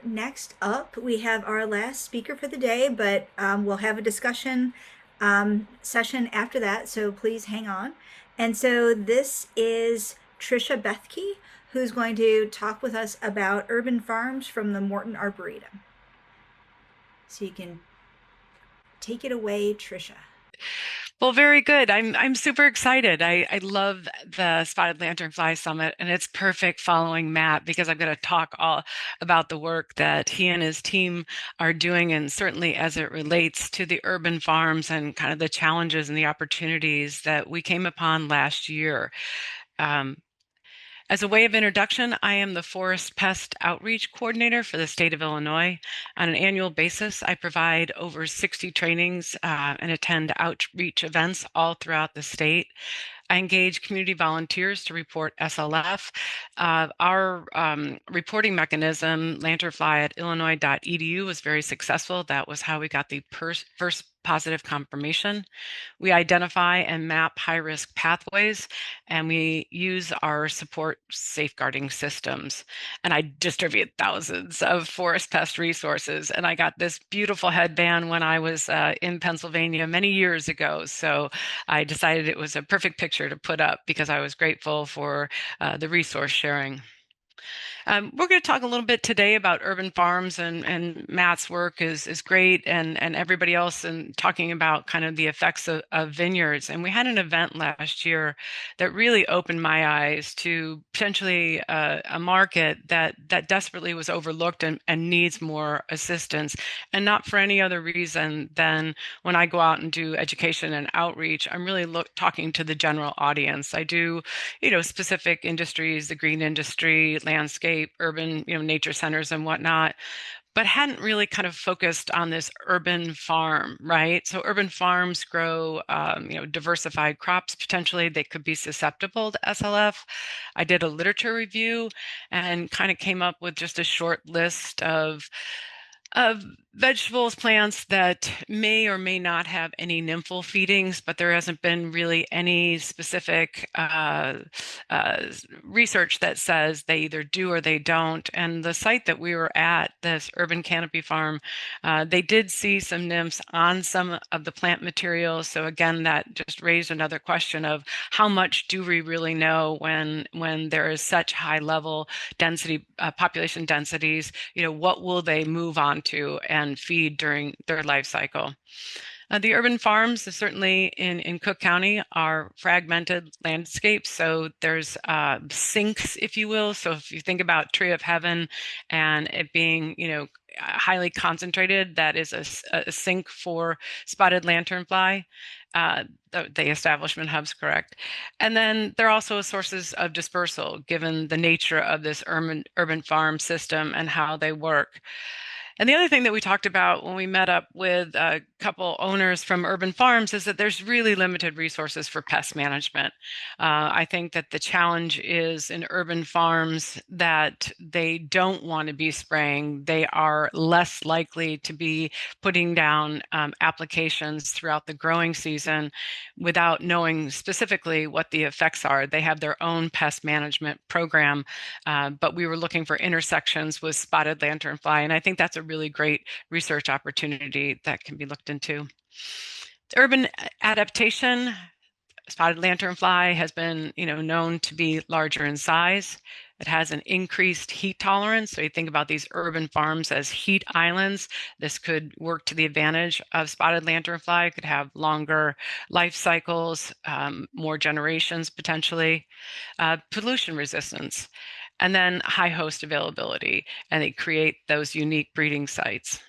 for next up, we have our last speaker for the day, but we'll have a discussion session after that, so please hang on. And so this is Tricia Bethke, who's going to talk with us about urban farms from the Morton Arboretum. So you can take it away, Tricia. Well, very good. I'm super excited. I love the Spotted Lanternfly Summit, and it's perfect following Matt because I'm going to talk all about the work that he and his team are doing, and certainly as it relates to the urban farms and kind of the challenges and the opportunities that we came upon last year. Um, as a way of introduction, I am the Forest Pest Outreach Coordinator for the state of Illinois. On an annual basis, I provide over 60 trainings and attend outreach events all throughout the state. I engage community volunteers to report SLF. Our reporting mechanism, Lanternfly at illinois.edu, was very successful. That was how we got the first positive confirmation. We identify and map high-risk pathways, and we use our support safeguarding systems. And I distribute thousands of forest pest resources. And I got this beautiful headband when I was in Pennsylvania many years ago. So I decided it was a perfect picture to put up because I was grateful for the resource sharing. We're going to talk a little bit today about urban farms, and Matt's work is great, and everybody else, and talking about kind of the effects of vineyards. And we had an event last year that really opened my eyes to potentially a market that desperately was overlooked and needs more assistance, and not for any other reason than when I go out and do education and outreach, I'm really talking to the general audience. I do, specific industries, the green industry, landscape, urban, nature centers and whatnot, but hadn't really kind of focused on this urban farm, right? So urban farms grow, diversified crops. Potentially, they could be susceptible to SLF. I did a literature review and kind of came up with just a short list of vegetables, plants that may or may not have any nymphal feedings, but there hasn't been really any specific uh, research that says they either do or they don't. And the site that we were at, this urban canopy farm, they did see some nymphs on some of the plant materials. So again, that just raised another question of how much do we really know when there is such high level density, population densities, what will they move on to and feed during their life cycle? The urban farms, certainly in Cook County, are fragmented landscapes. So there's sinks, if you will. So if you think about Tree of Heaven and it being, highly concentrated, that is a sink for spotted lanternfly. The establishment hubs, correct. And then there are also sources of dispersal, given the nature of this urban farm system and how they work. And the other thing that we talked about when we met up with a couple owners from urban farms is that there's really limited resources for pest management. I think that the challenge is in urban farms that they don't want to be spraying. They are less likely to be putting down applications throughout the growing season without knowing specifically what the effects are. They have their own pest management program, but we were looking for intersections with spotted lanternfly, and I think that's a really great research opportunity that can be looked into. Urban adaptation, spotted lanternfly has been, known to be larger in size. It has an increased heat tolerance. So you think about these urban farms as heat islands. This could work to the advantage of spotted lanternfly. It could have longer life cycles, more generations potentially. Pollution resistance, and then high host availability, and they create those unique breeding sites.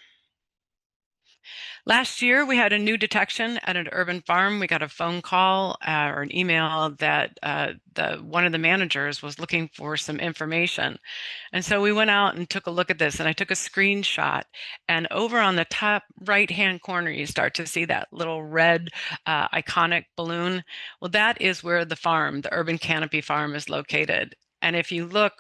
Last year, we had a new detection at an urban farm. We got a phone call or an email that one of the managers was looking for some information. And so we went out and took a look at this, and I took a screenshot. And over on the top right-hand corner, you start to see that little red iconic balloon. Well, that is where the farm, the urban canopy farm, is located. And if you look,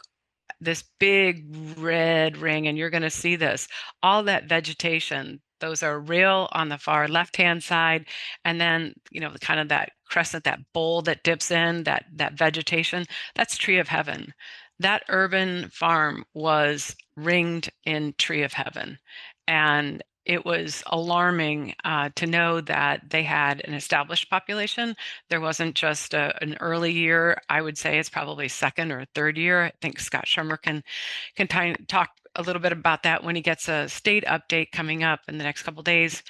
this big red ring, and you're going to see this, all that vegetation, those are real on the far left-hand side. And then, kind of that crescent, that bowl that dips in, that vegetation, that's Tree of Heaven. That urban farm was ringed in Tree of Heaven. And it was alarming to know that they had an established population. There wasn't just an early year. I would say it's probably second or third year. I think Scott Schummer can talk a little bit about that when he gets a state update coming up in the next couple of days.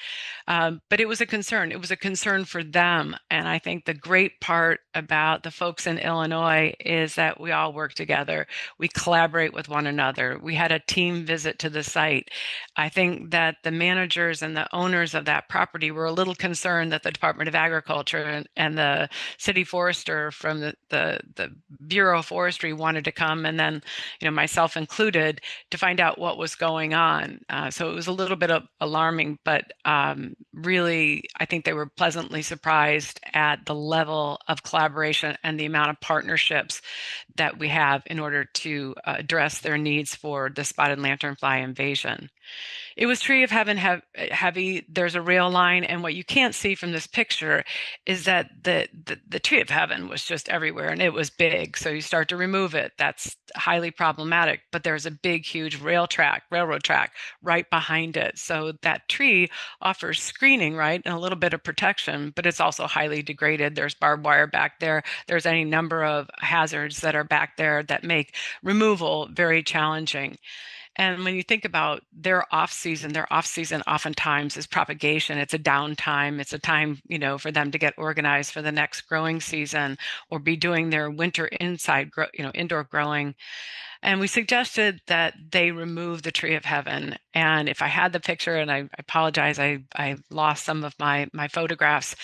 But it was a concern. It was a concern for them. And I think the great part about the folks in Illinois is that we all work together. We collaborate with one another. We had a team visit to the site. I think that the managers and the owners of that property were a little concerned that the Department of Agriculture and the city forester from the Bureau of Forestry wanted to come, and then, myself included, to find out what was going on. So it was a little bit alarming, but really, I think they were pleasantly surprised at the level of collaboration and the amount of partnerships that we have in order to address their needs for the spotted lanternfly invasion. It was Tree of Heaven heavy. There's a rail line, and what you can't see from this picture is that the Tree of Heaven was just everywhere, and it was big. So you start to remove it. That's highly problematic. But there's a big, huge railroad track right behind it. So that tree offers screening, right, and a little bit of protection, but it's also highly degraded. There's barbed wire back there. There's any number of hazards that are back there that make removal very challenging. And when you think about their off season oftentimes is propagation. It's a downtime. It's a time, for them to get organized for the next growing season or be doing their winter indoor growing. And we suggested that they remove the Tree of Heaven. And if I had the picture, and I apologize, I lost some of my photographs.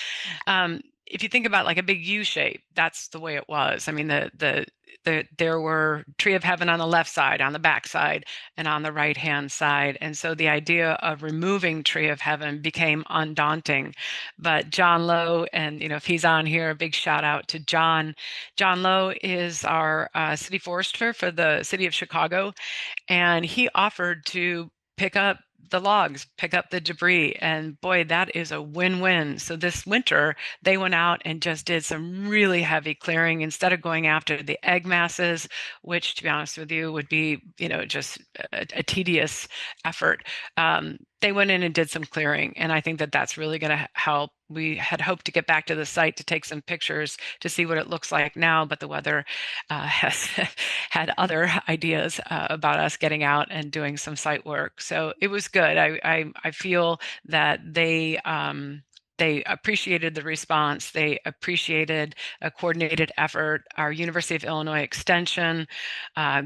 If you think about like a big U shape, that's the way it was. I mean, there were Tree of Heaven on the left side, on the back side, and on the right hand side. And so the idea of removing Tree of Heaven became undaunting. But John Lowe, and if he's on here, a big shout out to John. John Lowe is our city forester for the city of Chicago, and he offered to pick up the logs, pick up the debris. And boy, that is a win-win. So this winter, they went out and just did some really heavy clearing instead of going after the egg masses, which, to be honest with you, would be, just a tedious effort. They went in and did some clearing. And I think that that's really going to help. We had hoped to get back to the site to take some pictures to see what it looks like now, but the weather has had other ideas about us getting out and doing some site work. So it was good. I feel that they appreciated the response. They appreciated a coordinated effort. Our University of Illinois Extension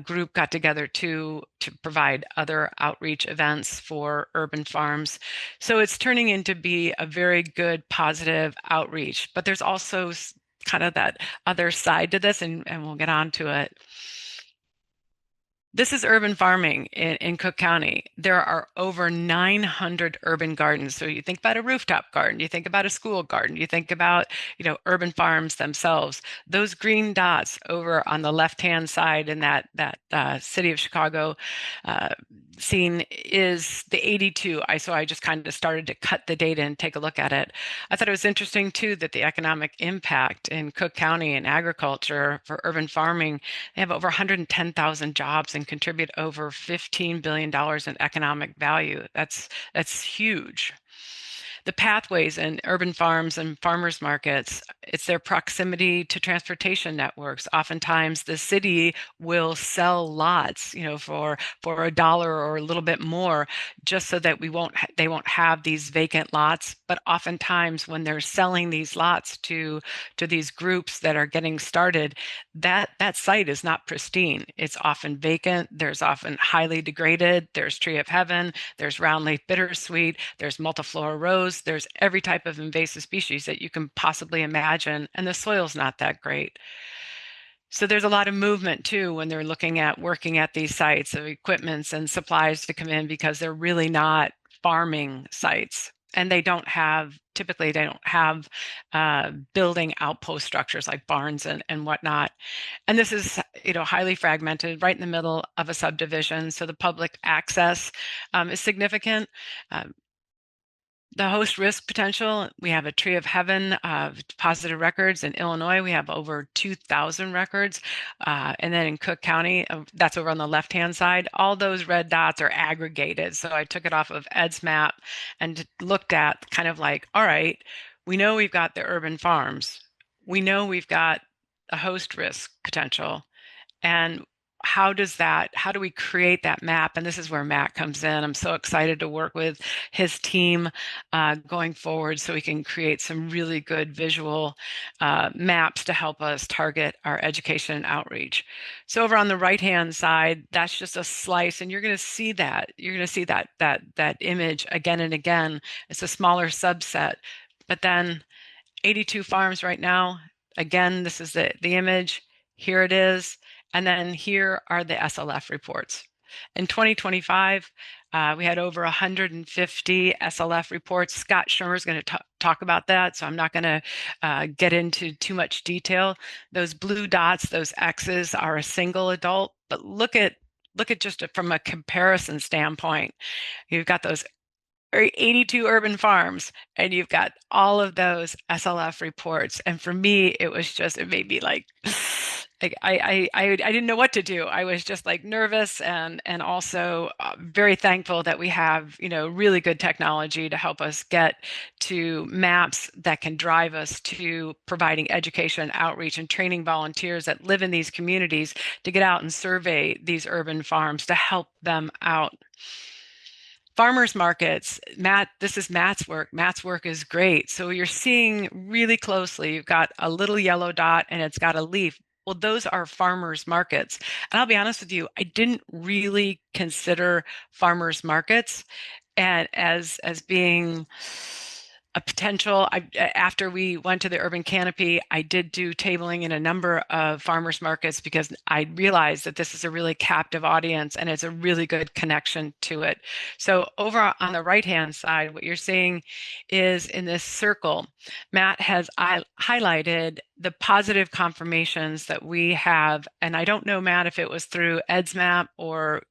group got together to provide other outreach events for urban farms. So it's turning into be a very good, positive outreach. But there's also kind of that other side to this, and we'll get on to it. This is urban farming in Cook County. There are over 900 urban gardens. So you think about a rooftop garden, you think about a school garden, you think about, urban farms themselves. Those green dots over on the left-hand side in that city of Chicago scene is the 82. So I just kind of started to cut the data and take a look at it. I thought it was interesting too that the economic impact in Cook County in agriculture for urban farming, they have over 110,000 jobs and contribute over $15 billion in economic value. That's huge. The pathways in urban farms and farmers markets, it's their proximity to transportation networks. Oftentimes the city will sell lots, for a dollar or a little bit more, just so that they won't have these vacant lots. But oftentimes when they're selling these lots to these groups that are getting started, that site is not pristine. It's often vacant. There's often highly degraded. There's Tree of Heaven. There's roundleaf bittersweet. There's multiflora rose. There's every type of invasive species that you can possibly imagine, and the soil's not that great. So there's a lot of movement too when they're looking at working at these sites of equipments and supplies to come in, because they're really not farming sites. And typically they don't have building outpost structures like barns and whatnot. And this is, highly fragmented, right in the middle of a subdivision. So the public access is significant. the host risk potential, we have a tree of heaven of positive records. In Illinois, we have over 2,000 records. And then in Cook County, that's over on the left-hand side, all those red dots are aggregated. So I took it off of Ed's map and looked at kind of like, all right, we know we've got the urban farms. We know we've got a host risk potential. And how do we create that map? And this is where Matt comes in. I'm so excited to work with his team going forward so we can create some really good visual maps to help us target our education and outreach. So over on the right-hand side, that's just a slice, and you're going to see that. You're going to see that image again and again. It's a smaller subset, but then 82 farms right now. Again, this is the image. Here it is. And then here are the SLF reports. In 2025, we had over 150 SLF reports. Scott Schirmer is going to talk about that, so I'm not going to get into too much detail. Those blue dots, those X's, are a single adult, but look at just from a comparison standpoint. You've got those 82 urban farms, and you've got all of those SLF reports. And for me, it made me like, I didn't know what to do. I was just like nervous and also very thankful that we have, really good technology to help us get to maps that can drive us to providing education, outreach, and training volunteers that live in these communities to get out and survey these urban farms to help them out. Farmers markets, Matt, this is Matt's work. Matt's work is great. So you're seeing really closely, you've got a little yellow dot and it's got a leaf. Well, those are farmers markets. And I'll be honest with you, I didn't really consider farmers markets and as being a potential. After we went to the urban canopy, I did do tabling in a number of farmers markets because I realized that this is a really captive audience and it's a really good connection to it. So over on the right-hand side, what you're seeing is in this circle, Matt has highlighted the positive confirmations that we have. And I don't know, Matt, if it was through Ed's map or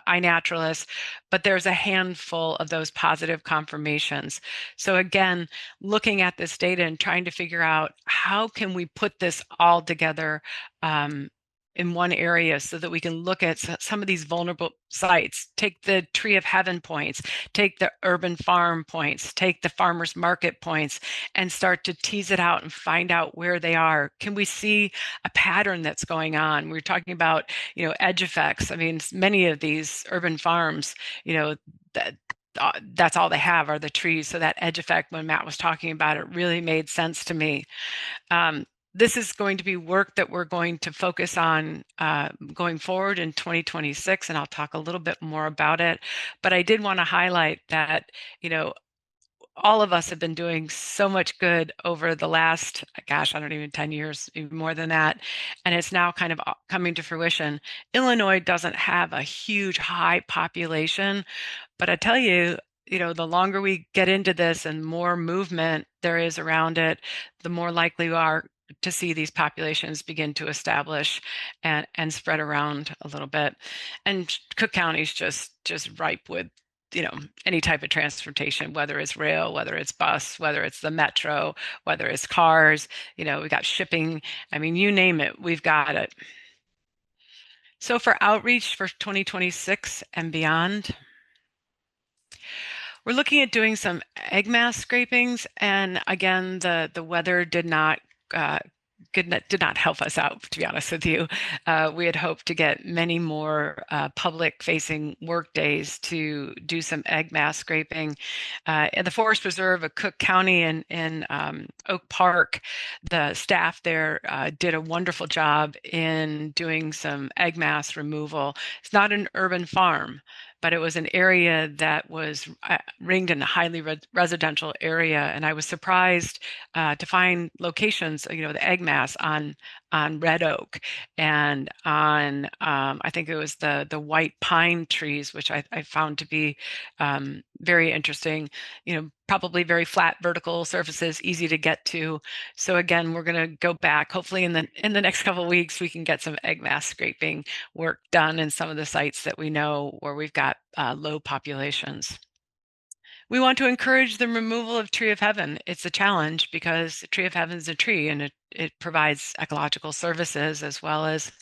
iNaturalist, but there's a handful of those positive confirmations. So again, looking at this data and trying to figure out how can we put this all together in one area so that we can look at some of these vulnerable sites, take the tree of heaven points, take the urban farm points, take the farmers market points, and start to tease it out and find out where they are. Can we see a pattern that's going on? We're talking about, edge effects. I mean, many of these urban farms, that's all they have are the trees. So that edge effect, when Matt was talking about it, really made sense to me. This is going to be work that we're going to focus on going forward in 2026, and I'll talk a little bit more about it. But I did want to highlight that, all of us have been doing so much good over the last, gosh, I don't even 10 years, even more than that. And it's now kind of coming to fruition. Illinois doesn't have a huge high population, but I tell you, the longer we get into this and more movement there is around it, the more likely we are to see these populations begin to establish and spread around a little bit. And Cook County is just ripe with any type of transportation, whether it's rail, whether it's bus, whether it's the metro, whether it's cars, we got shipping. I mean, you name it, we've got it. So for outreach for 2026 and beyond, we're looking at doing some egg mass scrapings. And again, the weather did not help us out, to be honest with you. We had hoped to get many more public-facing work days to do some egg mass scraping. In the Forest Preserve of Cook County in Oak Park, the staff there did a wonderful job in doing some egg mass removal. It's not an urban farm, but it was an area that was ringed in a highly residential area. And I was surprised to find locations, the egg mass on red oak and on, I think it was the white pine trees, which I found to be very interesting, probably very flat vertical surfaces, easy to get to. So again, we're going to go back. Hopefully in the next couple of weeks, we can get some egg mass scraping work done in some of the sites that we know where we've got low populations. We want to encourage the removal of Tree of Heaven. It's a challenge because Tree of Heaven is a tree and it provides ecological services as well as,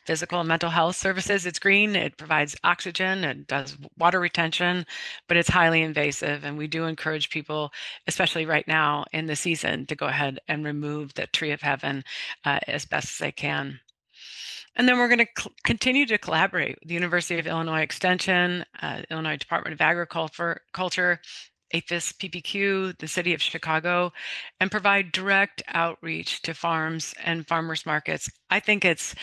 physical and mental health services. It's green, it provides oxygen, it does water retention, but it's highly invasive. And we do encourage people, especially right now in the season, to go ahead and remove the Tree of Heaven as best as they can. And then we're going to continue to collaborate with the University of Illinois Extension, Illinois Department of Agriculture, APHIS PPQ, the City of Chicago, and provide direct outreach to farms and farmers markets. I think it's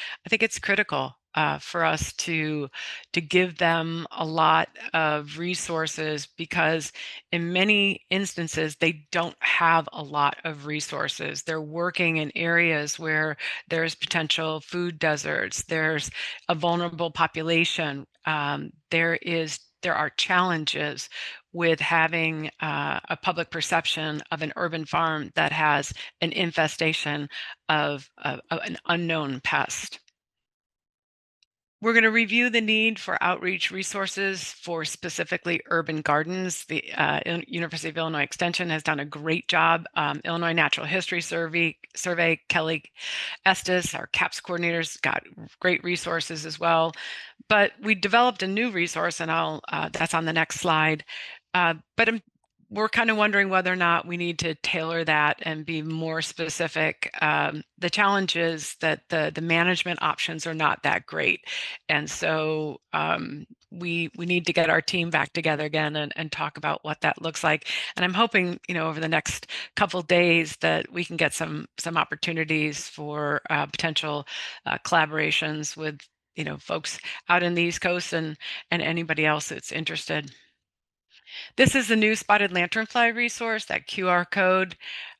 critical for us to give them a lot of resources because in many instances they don't have a lot of resources. They're working in areas where there's potential food deserts, there's a vulnerable population, there are challenges with having a public perception of an urban farm that has an infestation of an unknown pest. We're going to review the need for outreach resources for specifically urban gardens. The University of Illinois Extension has done a great job. Illinois Natural History Survey, Kelly Estes, our CAPS coordinators, got great resources as well. But we developed a new resource, and that's on the next slide. But we're kind of wondering whether or not we need to tailor that and be more specific. The challenge is that the management options are not that great, and so we need to get our team back together again and talk about what that looks like. And I'm hoping, over the next couple of days that we can get some opportunities for potential collaborations with folks out in the East Coast and anybody else that's interested. This is the new spotted lanternfly resource, that QR code.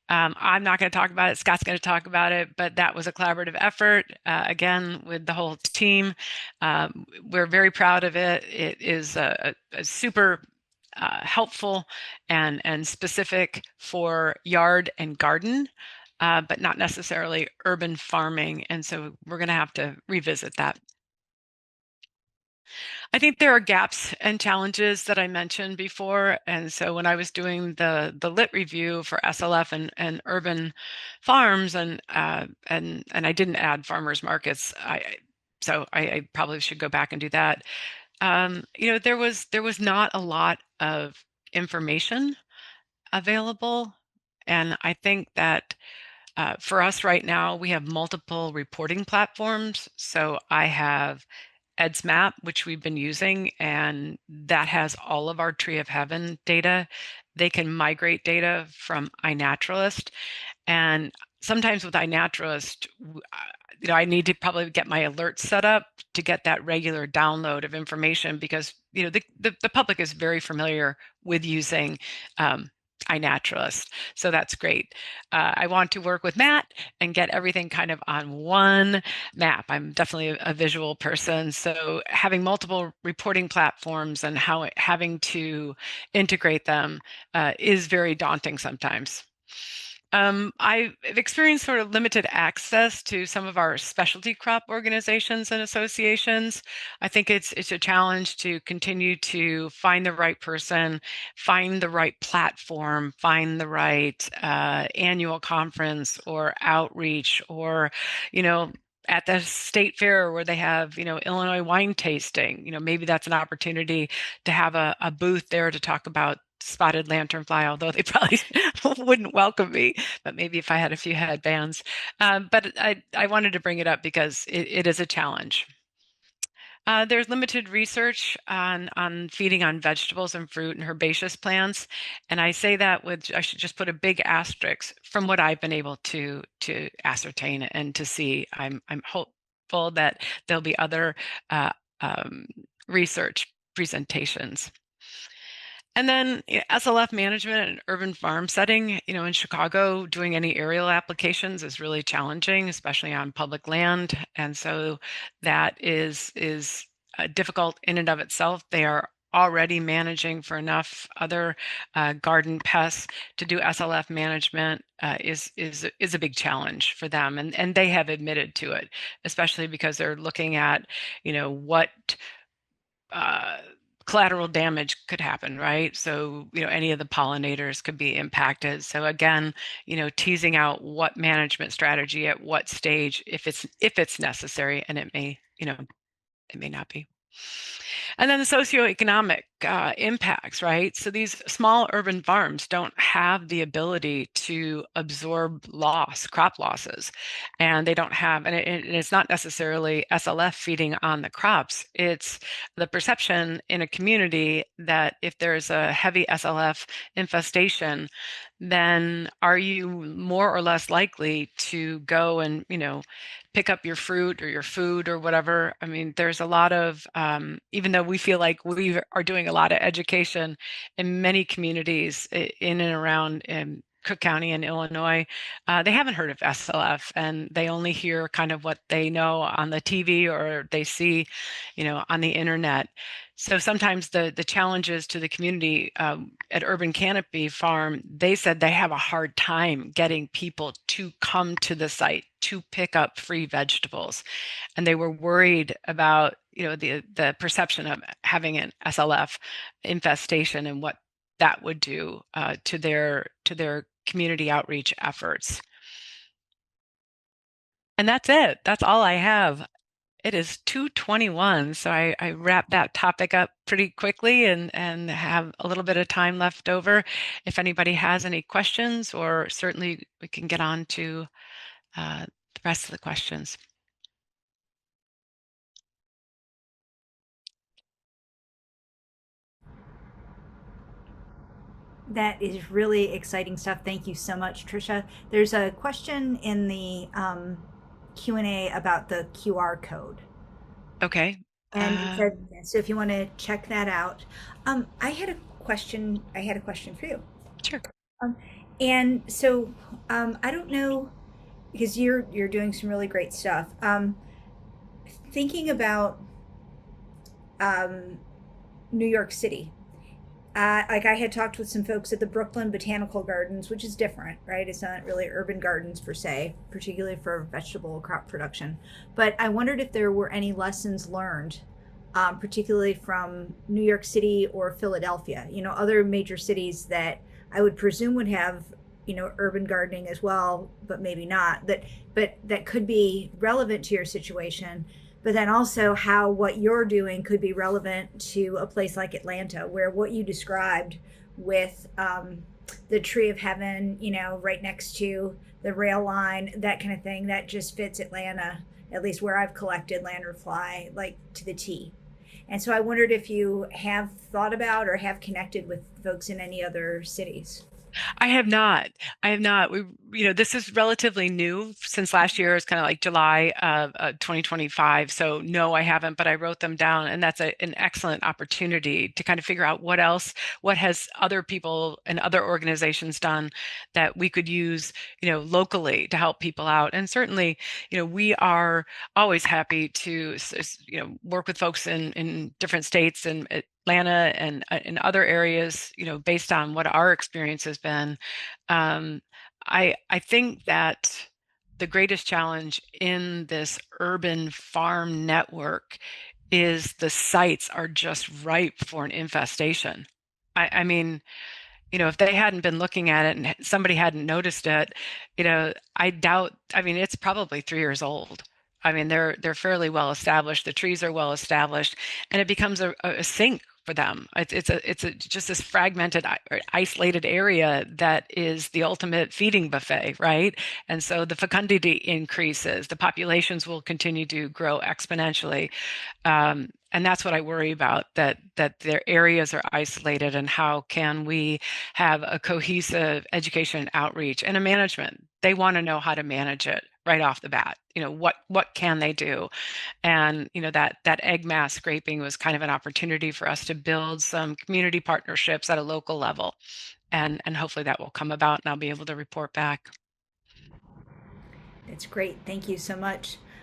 I'm not going to talk about it. Scott's going to talk about it, but that was a collaborative effort, again, with the whole team. We're very proud of it. It is a super helpful and specific for yard and garden, but not necessarily urban farming. And so we're going to have to revisit that. I think there are gaps and challenges that I mentioned before. And so when I was doing the lit review for SLF and urban farms and I didn't add farmers markets, I probably should go back and do that. There was not a lot of information available. And I think that for us right now, we have multiple reporting platforms. So I have EdsMap, which we've been using, and that has all of our Tree of Heaven data. They can migrate data from iNaturalist. And sometimes with iNaturalist, I need to probably get my alerts set up to get that regular download of information because, the public is very familiar with using iNaturalist. So that's great. I want to work with Matt and get everything kind of on one map. I'm definitely a visual person. So having multiple reporting platforms and having to integrate them is very daunting sometimes. I've experienced sort of limited access to some of our specialty crop organizations and associations. I think it's a challenge to continue to find the right person, find the right platform, find the right annual conference or outreach, or at the state fair where they have Illinois wine tasting. Maybe that's an opportunity to have a booth there to talk about spotted lanternfly, although they probably wouldn't welcome me, but maybe if I had a few headbands. But I wanted to bring it up because it is a challenge. There's limited research on feeding on vegetables and fruit and herbaceous plants, and I say that I should just put a big asterisk from what I've been able to ascertain and to see. I'm hopeful that there'll be other research presentations. And then SLF management and urban farm setting, in Chicago, doing any aerial applications is really challenging, especially on public land. And so that is difficult in and of itself. They are already managing for enough other garden pests to do SLF management is a big challenge for them, and they have admitted to it, especially because they're looking at what collateral damage could happen, right? So, any of the pollinators could be impacted. So again, teasing out what management strategy at what stage, if it's necessary, and it may not be. And then the socioeconomic impacts, right? So these small urban farms don't have the ability to absorb crop losses, and they don't have, and it's not necessarily SLF feeding on the crops. It's the perception in a community that if there's a heavy SLF infestation, then are you more or less likely to go and, pick up your fruit or your food or whatever? I mean, there's a lot of, even though we feel like we are doing a lot of education in many communities in and around Cook County and Illinois, they haven't heard of SLF, and they only hear kind of what they know on the TV or they see, on the internet. So sometimes the challenges to the community at Urban Canopy Farm, they said they have a hard time getting people to come to the site to pick up free vegetables, and they were worried about the perception of having an SLF infestation and what that would do to their community outreach efforts. And that's it. That's all I have. It is 2:21, so I wrapped that topic up pretty quickly and have a little bit of time left over. If anybody has any questions, or certainly we can get on to the rest of the questions. That is really exciting stuff. Thank you so much, Tricia. There's a question in the Q&A about the QR code. Okay. And it said, so if you want to check that out. I had a question. I had a question for you. Sure. Um, and so I don't know, because you're doing some really great stuff. Thinking about New York City. Like I had talked with some folks at the Brooklyn Botanical Gardens, which is different, right? It's not really urban gardens per se, particularly for vegetable crop production. But I wondered if there were any lessons learned, particularly from New York City or Philadelphia, other major cities that I would presume would have, urban gardening as well, but maybe not, but that could be relevant to your situation, but then also how what you're doing could be relevant to a place like Atlanta, where what you described with the tree of heaven, right next to the rail line, that kind of thing, that just fits Atlanta, at least where I've collected lanternfly, like to the T. And so I wondered if you have thought about or have connected with folks in any other cities. I have not. I have not. This is relatively new since last year. It's kind of like July of 2025. So no, I haven't, but I wrote them down, and that's an excellent opportunity to kind of figure out what has other people and other organizations done that we could use, locally to help people out. And certainly, we are always happy to, work with folks in different states and Atlanta and in other areas, based on what our experience has been. I think that the greatest challenge in this urban farm network is the sites are just ripe for an infestation. I mean, if they hadn't been looking at it and somebody hadn't noticed it, I doubt, I mean, it's probably 3 years old. I mean, they're fairly well established. The trees are well established, and it becomes a sink for them. It's just this fragmented, isolated area that is the ultimate feeding buffet, right? And so the fecundity increases. The populations will continue to grow exponentially. And that's what I worry about, that their areas are isolated, and how can we have a cohesive education outreach and a management. They want to know how to manage it right off the bat. What can they do? And that egg mass scraping was kind of an opportunity for us to build some community partnerships at a local level, and hopefully that will come about, and I'll be able to report back. That's great. Thank you so much.